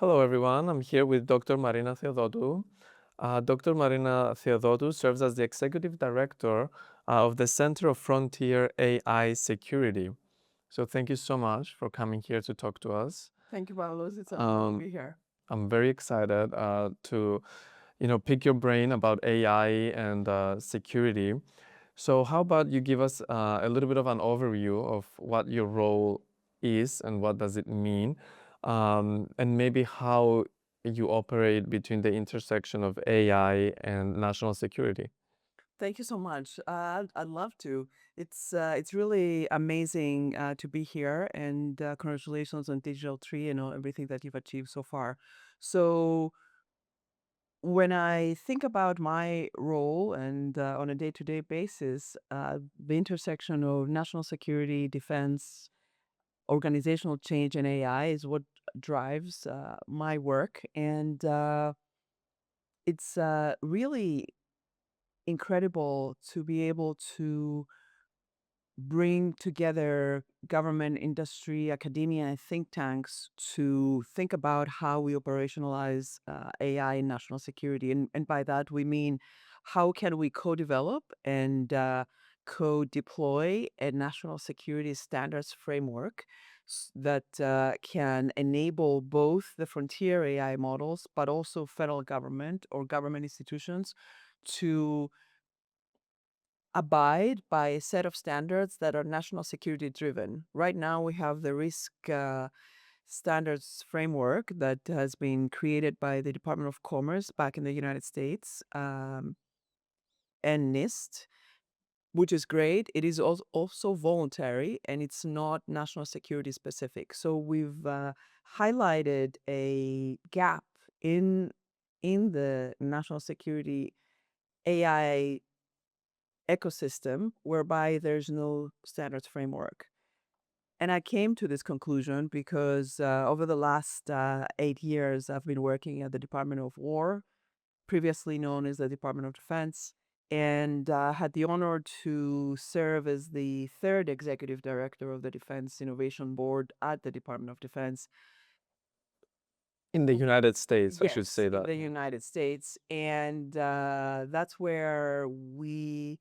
Hello, everyone. I'm here with Dr. Marina Theodotou. Dr. Marina Theodotou serves as the Executive Director of the Center of Frontier AI Security. So thank you so much for coming here to talk to us. Thank you, Pavlos. It's an honor to Um, be here. I'm very excited to, pick your brain about AI and security. So how about you give us a little bit of an overview of what your role is and what does it mean, and maybe how you operate between the intersection of AI and national security. Thank you so much. I'd love to. It's really amazing to be here, and congratulations on Digital Tree and all, everything that you've achieved so far. So when I think about my role and on a day-to-day basis, the intersection of national security, defense, organizational change, and AI is what drives my work, and it's really incredible to be able to bring together government, industry, academia, and think tanks to think about how we operationalize AI in national security. And by that, we mean how can we co-develop and co-deploy a national security standards framework that can enable both the frontier AI models, but also federal government or government institutions to abide by a set of standards that are national security driven. Right now, we have the risk standards framework that has been created by the Department of Commerce back in the United States, and NIST, which is great. It is also voluntary and it's not national security specific. So we've highlighted a gap in the national security AI ecosystem whereby there's no standards framework. And I came to this conclusion because over the last 8 years, I've been working at the Department of War, previously known as the Department of Defense, and had the honor to serve as the third executive director of the Defense Innovation Board at the Department of Defense. In the United States, I should Yes, say in that. the United States. And that's where we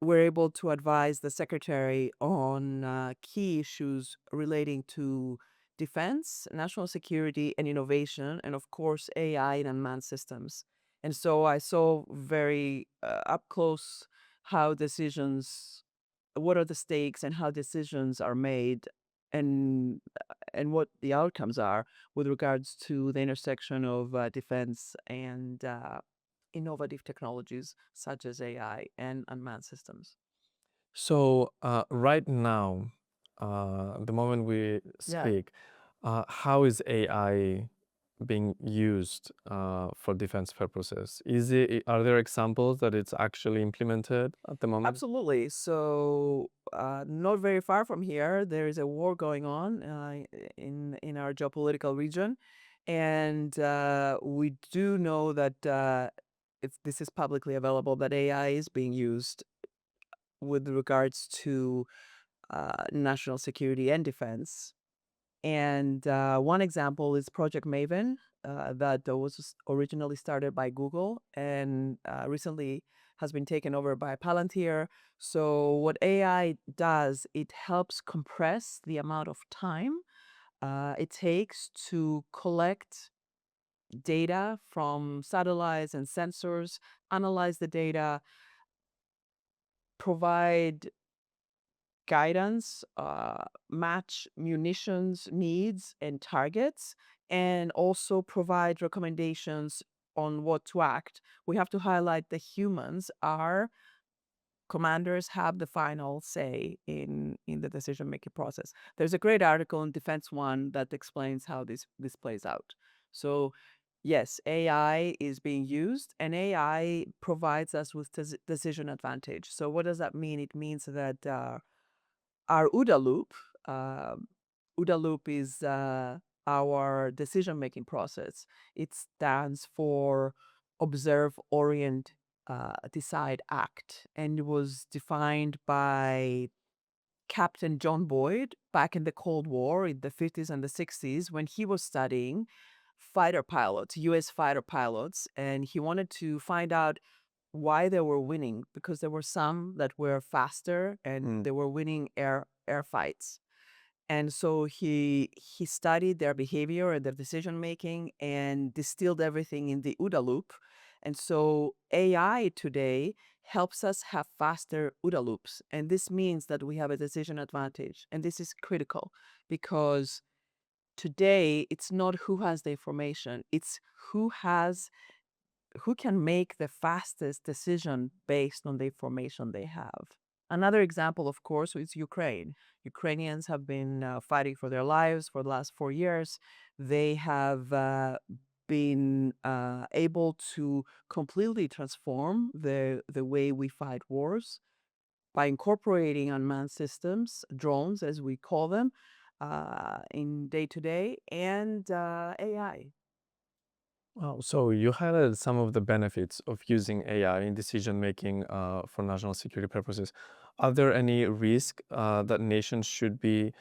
were able to advise the secretary on key issues relating to defense, national security, and innovation, and of course, AI and unmanned systems. And so I saw very up close how decisions, what are the stakes, and how decisions are made, and what the outcomes are with regards to the intersection of defense and innovative technologies such as AI and unmanned systems. So right now, the moment we Yeah, speak, how is AI being used for defense purposes? Are there examples that it's actually implemented at the moment? absolutely. So, not very far from here, there is a war going on in our geopolitical region, and we do know that if this is publicly available, that AI is being used with regards to national security and defense. And one example is Project Maven, that was originally started by Google and recently has been taken over by Palantir. So, what AI does, it helps compress the amount of time it takes to collect data from satellites and sensors, analyze the data, provide guidance, match munitions needs and targets, and also provide recommendations on what to act. We have to highlight the humans are commanders have the final say in the decision making process. There's a great article in Defense One that explains how this plays out. So yes, AI is being used and AI provides us with decision advantage. So what does that mean? It means that our OODA loop. OODA loop is our decision-making process. It stands for observe, orient, decide, act, and it was defined by Captain John Boyd back in the Cold War in the 50s and the 60s when he was studying fighter pilots, US fighter pilots, and he wanted to find out why they were winning because there were some that were faster and Mm. they were winning air fights. And so he studied their behavior and their decision making and distilled everything in the OODA loop. And so AI today helps us have faster OODA loops. And this means that we have a decision advantage. And this is critical because today it's not who has the information, it's who can make the fastest decision based on the information they have. Another example, of course, is Ukraine. Ukrainians have been fighting for their lives for the last 4 years. They have been able to completely transform the way we fight wars by incorporating unmanned systems, drones as we call them, in day to day, and AI. Wow. So you highlighted some of the benefits of using AI in decision making for national security purposes. Are there any risk that nations should be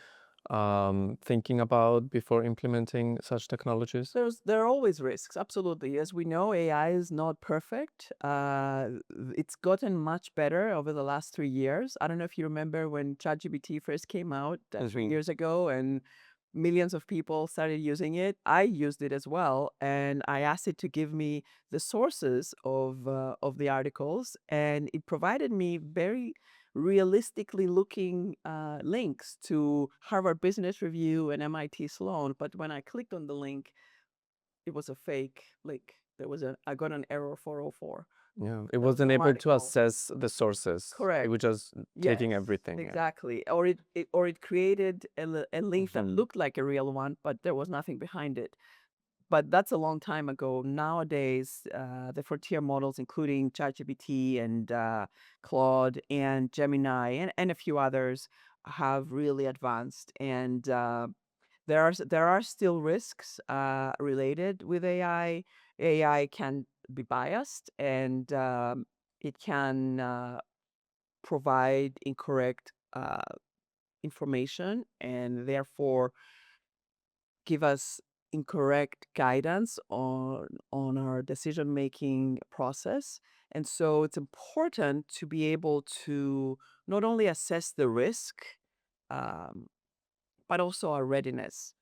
thinking about before implementing such technologies? There are always risks, absolutely. As we know, AI is not perfect. It's gotten much better over the last 3 years. I don't know if you remember when ChatGPT first came out 3 years ago, and millions of people started using it. I used it as well, and I asked it to give me the sources of the articles, and it provided me very realistically looking links to Harvard Business Review and MIT Sloan. But when I clicked on the link, it was a fake link. I got an error 404. Yeah, it There was wasn't no able to article. assess the sources. It Correct. was just Yes, taking everything. Yeah. exactly. Or it created a link that looked like a real one, but there was nothing behind it. But that's a long time ago. Nowadays, the frontier models, including ChatGPT and Claude and Gemini and a few others, have really advanced. And there are still risks related with AI. AI can be biased, and it can provide incorrect information, and therefore give us incorrect guidance on our decision making process. And so it's important to be able to not only assess the risk, um, but also our readiness.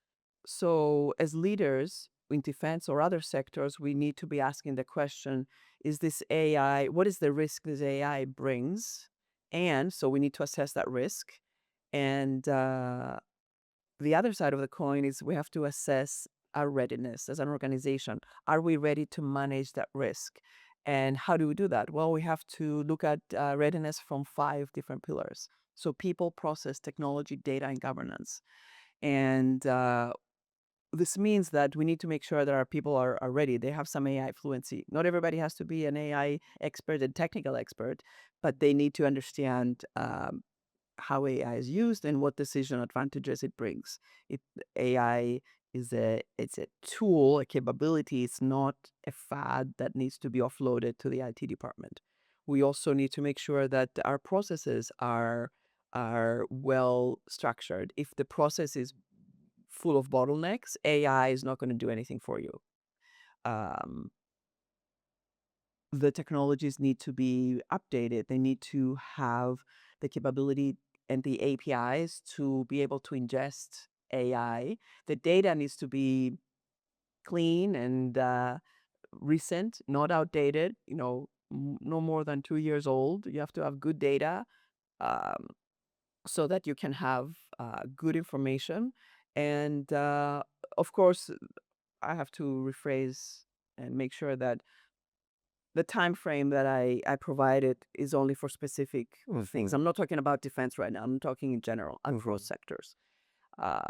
So, as leaders in defense or other sectors, we need to be asking the question, is this AI, what is the risk this AI brings? And so we need to assess that risk. And the other side of the coin is we have to assess our readiness as an organization. Are we ready to manage that risk? And how do we do that? Well, we have to look at readiness from 5 different pillars. So, people, process, technology, data, and governance. And this means that we need to make sure that our people are ready. They have some AI fluency. Not everybody has to be an AI expert and technical expert, but they need to understand how AI is used and what decision advantages it brings. It AI it's a tool, a capability. It's not a fad that needs to be offloaded to the IT department. We also need to make sure that our processes are well structured. If the process is full of bottlenecks, AI is not going to do anything for you. Um, the technologies need to be updated. They need to have the capability and the APIs to be able to ingest AI. The data needs to be clean and recent, not outdated. No more than 2 years old. You have to have good data um, so that you can have good information. And of course, I have to rephrase and make sure that the time frame that I provided is only for specific things. I'm not talking about defense right now. I'm talking in general across sectors. Uh,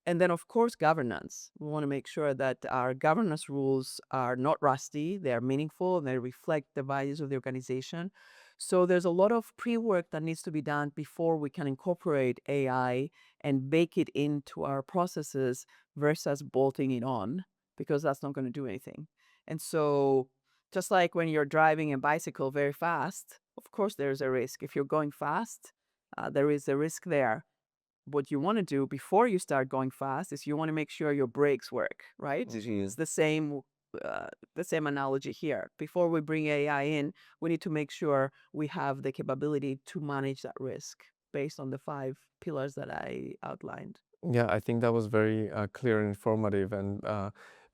and then, of course, governance. We want to make sure that our governance rules are not rusty, they are meaningful, and they reflect the values of the organization. So there's a lot of pre-work that needs to be done before we can incorporate AI and bake it into our processes versus bolting it on, because that's not going to do anything. And so just like when you're driving a bicycle very fast, of course, there's a risk. If you're going fast, there is a risk there. what you want to do before you start going fast is you want to make sure your brakes work, right? It's uh, the same analogy here. Before we bring AI in, we need to make sure we have the capability to manage that risk based on the 5 pillars that I outlined. Yeah, I think that was very clear and informative. And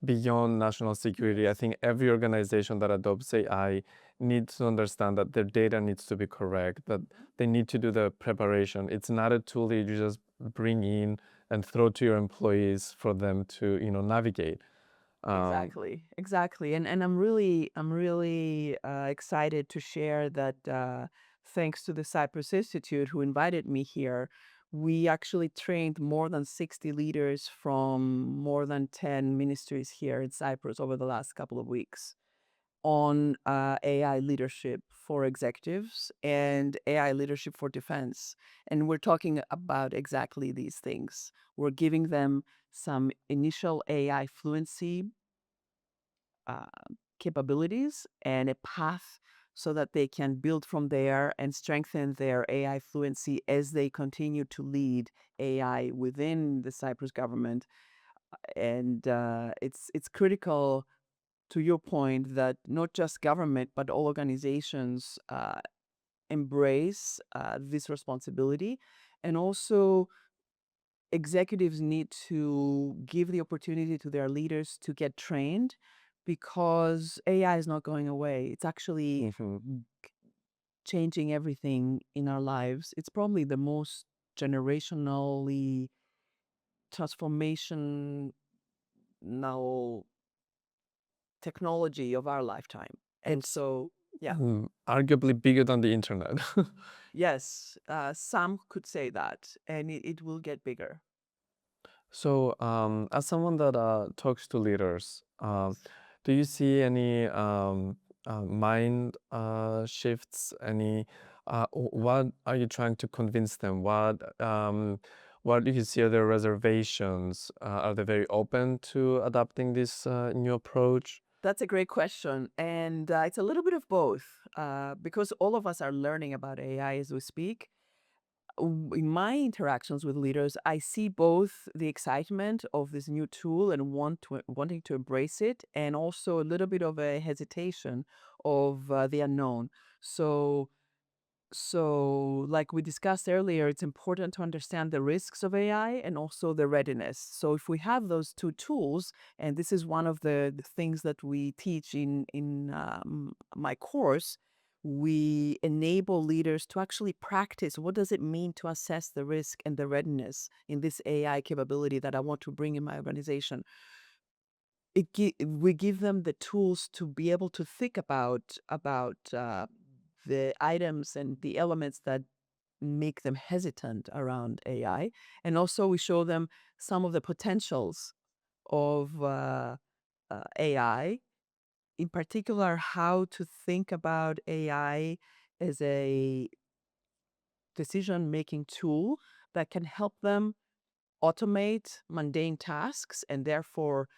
beyond national security, I think every organization that adopts AI needs to understand that their data needs to be correct, that they need to do the preparation. It's not a tool that you just bring in and throw to your employees for them to, navigate. Exactly, exactly. And I'm really excited to share that thanks to the Cyprus Institute who invited me here, we actually trained more than 60 leaders from more than 10 ministries here in Cyprus over the last couple of weeks on AI leadership for executives and AI leadership for defense. And we're talking about exactly these things. We're giving them some initial AI fluency uh, capabilities and a path so that they can build from there and strengthen their AI fluency as they continue to lead AI within the Cyprus government. And it's critical to your point that not just government but all organizations embrace this responsibility, and also executives need to give the opportunity to their leaders to get trained because AI is not going away. It's actually changing everything in our lives. It's probably the most generationally transformational technology of our lifetime. And It's so, yeah, arguably bigger than the internet. yes, some could say that, and it will get bigger. So, as someone that talks to leaders, do you see any mind shifts? What are you trying to convince them? What do you see are their reservations? Are they very open to adopting this new approach? That's a great question. And it's a little bit of both because all of us are learning about AI as we speak. In my interactions with leaders, I see both the excitement of this new tool and wanting to embrace it, and also a little bit of a hesitation of the unknown. So, like we discussed earlier, it's important to understand the risks of AI and also the readiness. So, if we have those two tools, and this is one of the things that we teach in my course, we enable leaders to actually practice what does it mean to assess the risk and the readiness in this AI capability that I want to bring in my organization. We give them the tools to be able to think about the items and the elements that make them hesitant around AI, and also we show them some of the potentials of AI, in particular how to think about AI as a decision making tool that can help them automate mundane tasks and therefore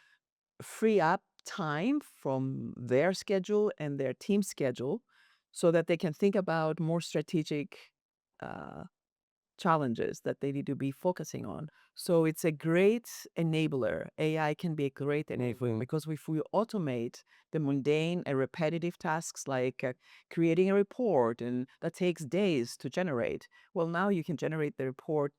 free up time from their schedule and their team schedule so that they can think about more strategic uh, challenges that they need to be focusing on. So it's a great enabler. AI can be a great enabler because if we automate the mundane and repetitive tasks like creating a report and that takes days to generate, well, now you can generate the report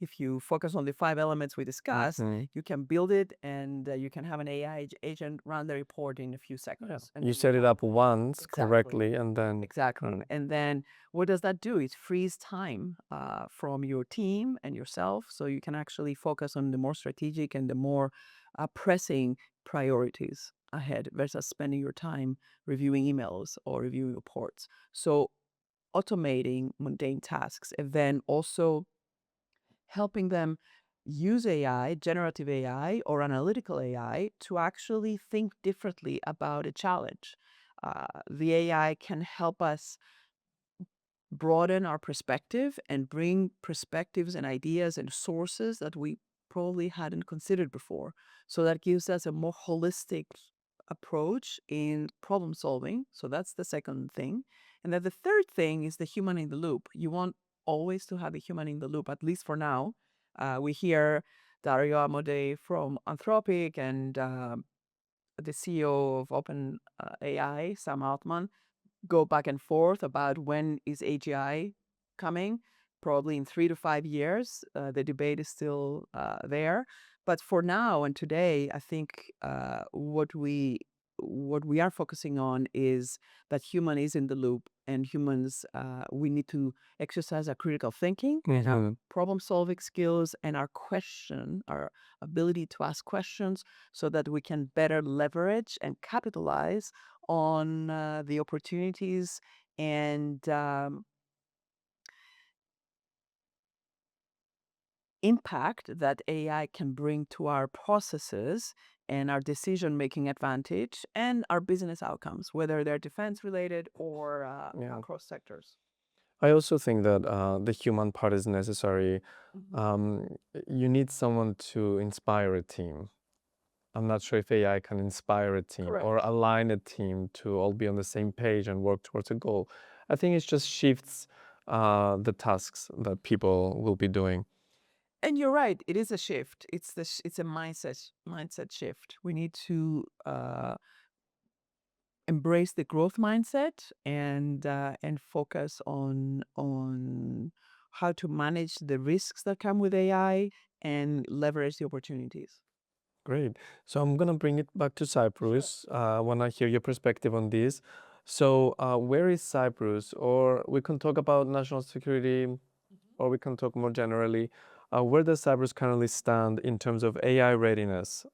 if you focus on the 5 elements we discussed, you can build it and you can have an AI agent run the report in a few Yeah. seconds. And You then set it up once exactly. correctly, and then Exactly. And then what does that do? It frees time from your team and yourself so you can actually focus on the more strategic and the more pressing priorities ahead versus spending your time reviewing emails or reviewing reports. So automating mundane tasks and then also helping them use AI, generative AI or analytical AI to actually think differently about a challenge. The AI can help us broaden our perspective and bring perspectives and ideas and sources that we probably hadn't considered before. So that gives us a more holistic approach in problem solving. So that's the second thing. And then the third thing is the human in the loop. You want always to have a human in the loop, at least for now. We hear Dario Amodei from Anthropic and the CEO of Open AI, Sam Altman, go back and forth about when is AGI coming. Probably in 3 to 5 years. The debate is still there, but for now and today, I think what we are focusing on is that human is in the loop, and humans we need to exercise our critical thinking and our problem solving skills and our ability to ask questions so that we can better leverage and capitalize on the opportunities and impact that AI can bring to our processes and our decision making advantage and our business outcomes, whether they're defense related or Yeah. across sectors. I also think that the human part is necessary. You need someone to inspire a team. I'm not sure if AI can inspire a team Correct. or align a team to all be on the same page and work towards a goal. I think it just shifts the tasks that people will be doing. And you're right, it is a shift. It's a mindset shift. We need to embrace the growth mindset and focus on how to manage the risks that come with AI and leverage the opportunities. Great. So I'm gonna bring it back to Cyprus. I wanna hear your perspective on this. So where is Cyprus? Or we can talk about national security, or we can talk more generally. Where does Cyprus currently stand in terms of AI readiness?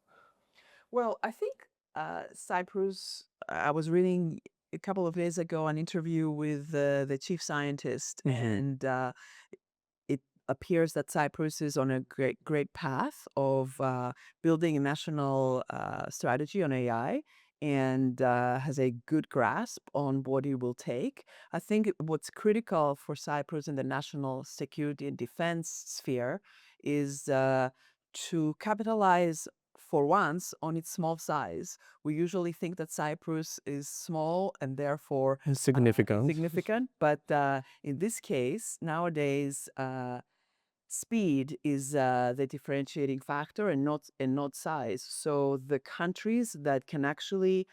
Well, I think Cyprus, I was reading a couple of days ago an interview with the chief scientist, and it appears that Cyprus is on a great path of building a national strategy on AI and has a good grasp on what it will take. I think what's critical for Cyprus in the national security and defense sphere is to capitalize for once on its small size. We usually think that Cyprus is small and therefore Significant. significant, but in this case, nowadays, speed is the differentiating factor and not size. So the countries that can actually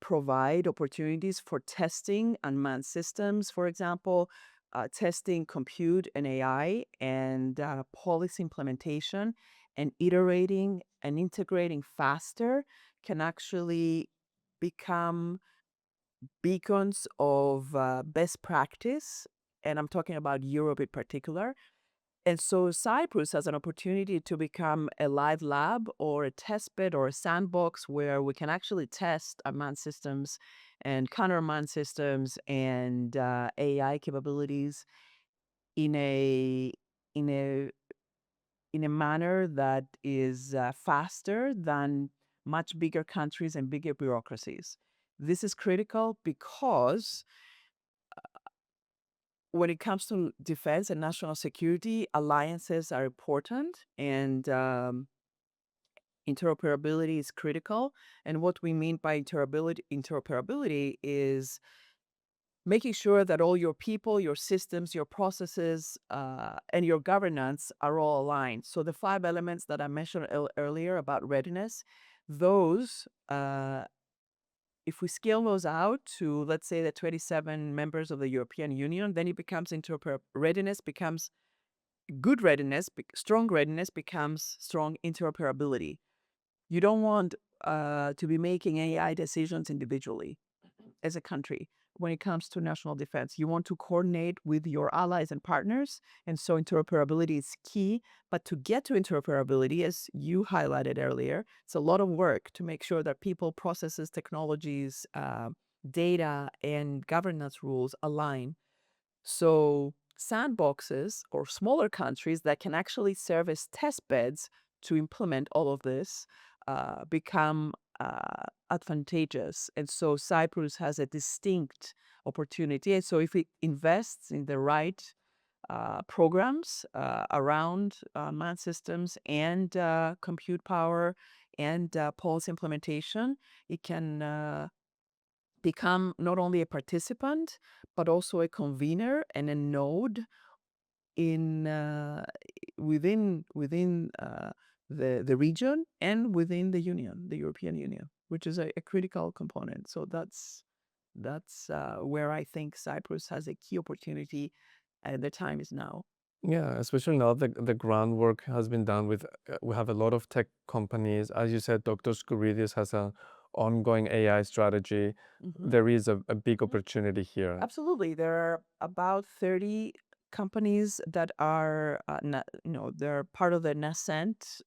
provide opportunities for testing unmanned systems, for example, testing compute and AI and policy implementation and iterating and integrating faster can actually become beacons of best practice. And I'm talking about Europe in particular. And so Cyprus has an opportunity to become a live lab or a test bed or a sandbox where we can actually test unmanned systems and counter unmanned systems and AI capabilities in a in a in a manner that is faster than much bigger countries and bigger bureaucracies. This is critical because when it comes to defense and national security, alliances are important and interoperability is critical. And what we mean by interoperability is making sure that all your people, your systems, your processes, and your governance are all aligned. So the 5 elements that I mentioned earlier about readiness, those if we scale those out to, let's say, the 27 members of the European Union, then it becomes readiness becomes good readiness, strong readiness becomes strong interoperability. You don't want to be making AI decisions individually as a country when it comes to national defense. You want to coordinate with your allies and partners. And so interoperability is key. But to get to interoperability, as you highlighted earlier, it's a lot of work to make sure that people, processes, technologies, data, and governance rules align. So sandboxes or smaller countries that can actually serve as test beds to implement all of this become advantageous. And so Cyprus has a distinct opportunity. And so if it invests in the right programs around manned systems and compute power and policy implementation, it can become not only a participant, but also a convener and a node in within the region and within the Union, the European Union, which is a critical component. So that's where I think Cyprus has a key opportunity, and the time is now. Yeah, especially now the groundwork has been done with, we have a lot of tech companies. As you said, Dr. Skouridis has an ongoing AI strategy. Mhm. There is a big Mhm. opportunity here. Absolutely. There are about 30 companies that are, they're part of the nascent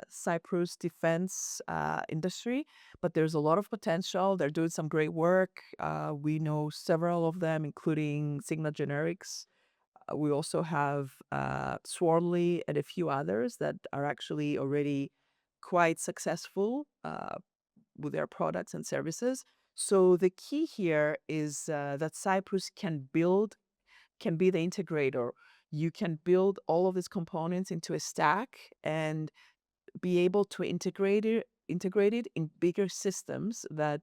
Cyprus defense industry, but there's a lot of potential. They're doing some great work. We know several of them, including Sigma Generics. We also have Swarmly and a few others that are actually already quite successful with their products and services. So the key here is that Cyprus can be the integrator. You can build all of these components into a stack and be able to integrate it in bigger systems that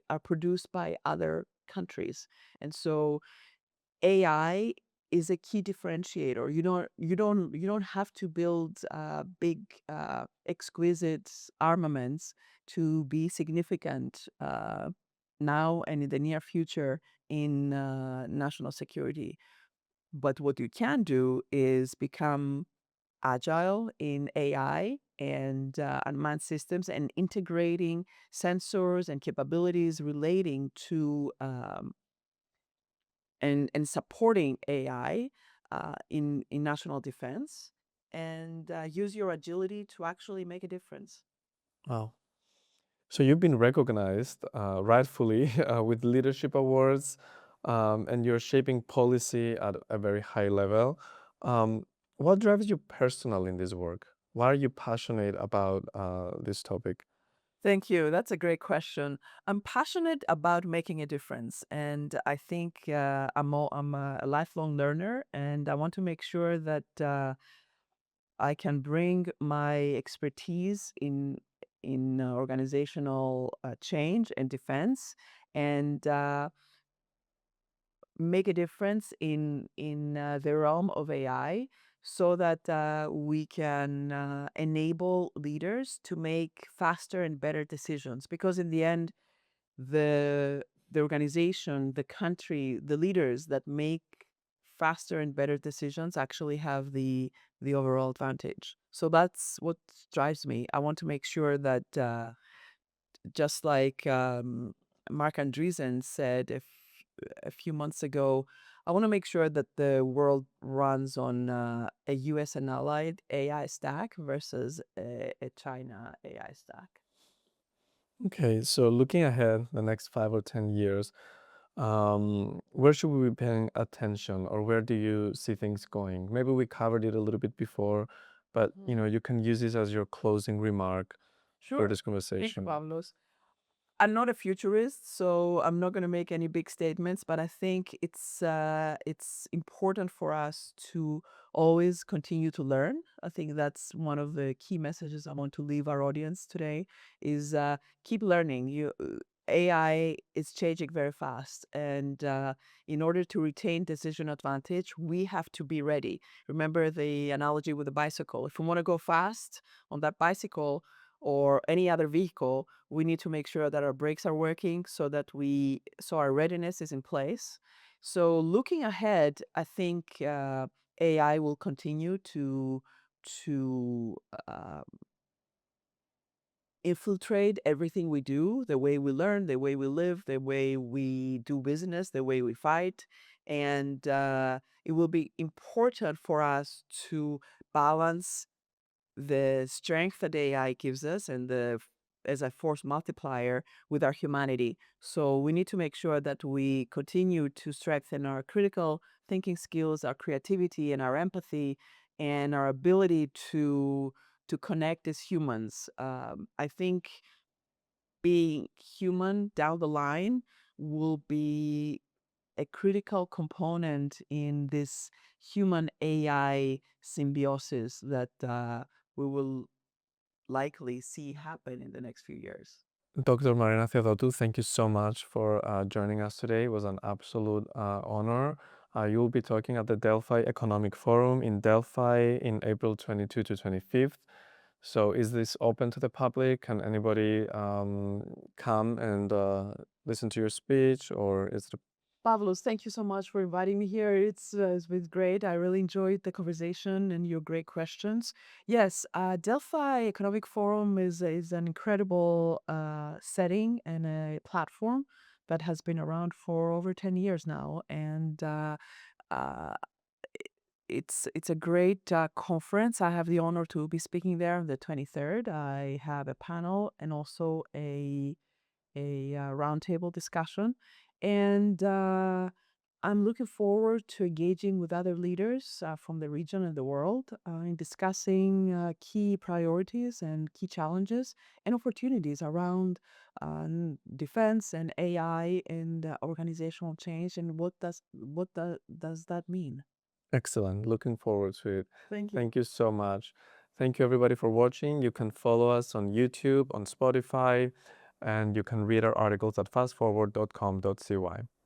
are produced by other countries. And so AI is a key differentiator. You don't have to build big, exquisite armaments to be significant now and in the near future in national security. But what you can do is become agile in AI and unmanned systems and integrating sensors and capabilities relating to and supporting AI in national defense, and use your agility to actually make a difference. Wow. So you've been recognized, rightfully, with leadership awards, and you're shaping policy at a very high level. What drives you personally in this work? Why are you passionate about this topic? Thank you. That's a great question. I'm passionate about making a difference, and I think I'm a lifelong learner, and I want to make sure that I can bring my expertise in organizational change and defense, and make a difference in the realm of AI, so that we can enable leaders to make faster and better decisions. Because in the end, the the organization, the country, the leaders that make faster and better decisions actually have the overall advantage. So that's what drives me. I want to make sure that just like Mark Andreessen said a few months ago, I want to make sure that the world runs on a US and allied AI stack versus a China AI stack. Okay, so looking ahead the next 5 or 10 years, where should we be paying attention, or where do you see things going? Maybe we covered it a little bit before, but Mhm. you can use this as your closing remark for Sure. this Thank you, conversation. Pavlos. I'm not a futurist, so I'm not going to make any big statements, but I think it's important for us to always continue to learn. I think that's one of the key messages I want to leave our audience today is keep learning. AI is changing very fast, and in order to retain decision advantage, we have to be ready. Remember the analogy with the bicycle. If we want to go fast on that bicycle or any other vehicle, we need to make sure that our brakes are working, so our readiness is in place. So looking ahead, I think AI will continue to uh, infiltrate everything we do, the way we learn, the way we live, the way we do business, the way we fight. And it will be important for us to balance the strength that AI gives us and as a force multiplier with our humanity. So we need to make sure that we continue to strengthen our critical thinking skills, our creativity, and our empathy, and our ability to connect as humans. I think being human down the line will be a critical component in this human AI symbiosis that we will likely see happen in the next few years. Dr. Marina Theodotou, thank you so much for joining us today. It was an absolute honor. You'll be talking at the Delphi Economic Forum in Delphi in April 22 to 25th. So is this open to the public? Can anybody come and listen to your speech, or is it? Pavlos, thank you so much for inviting me here. It's been great. I really enjoyed the conversation and your great questions. Yes, Delphi Economic Forum is an incredible setting and a platform that has been around for over 10 years now. And uh, it's a great conference. I have the honor to be speaking there on the 23rd. I have a panel and also a roundtable discussion. And I'm looking forward to engaging with other leaders from the region and the world in discussing key priorities and key challenges and opportunities around defense and AI and organizational change, and does that mean? Excellent. Looking forward to it. Thank you. Thank you so much. Thank you, everybody, for watching. You can follow us on YouTube, on Spotify, and you can read our articles at fastforward.com.cy.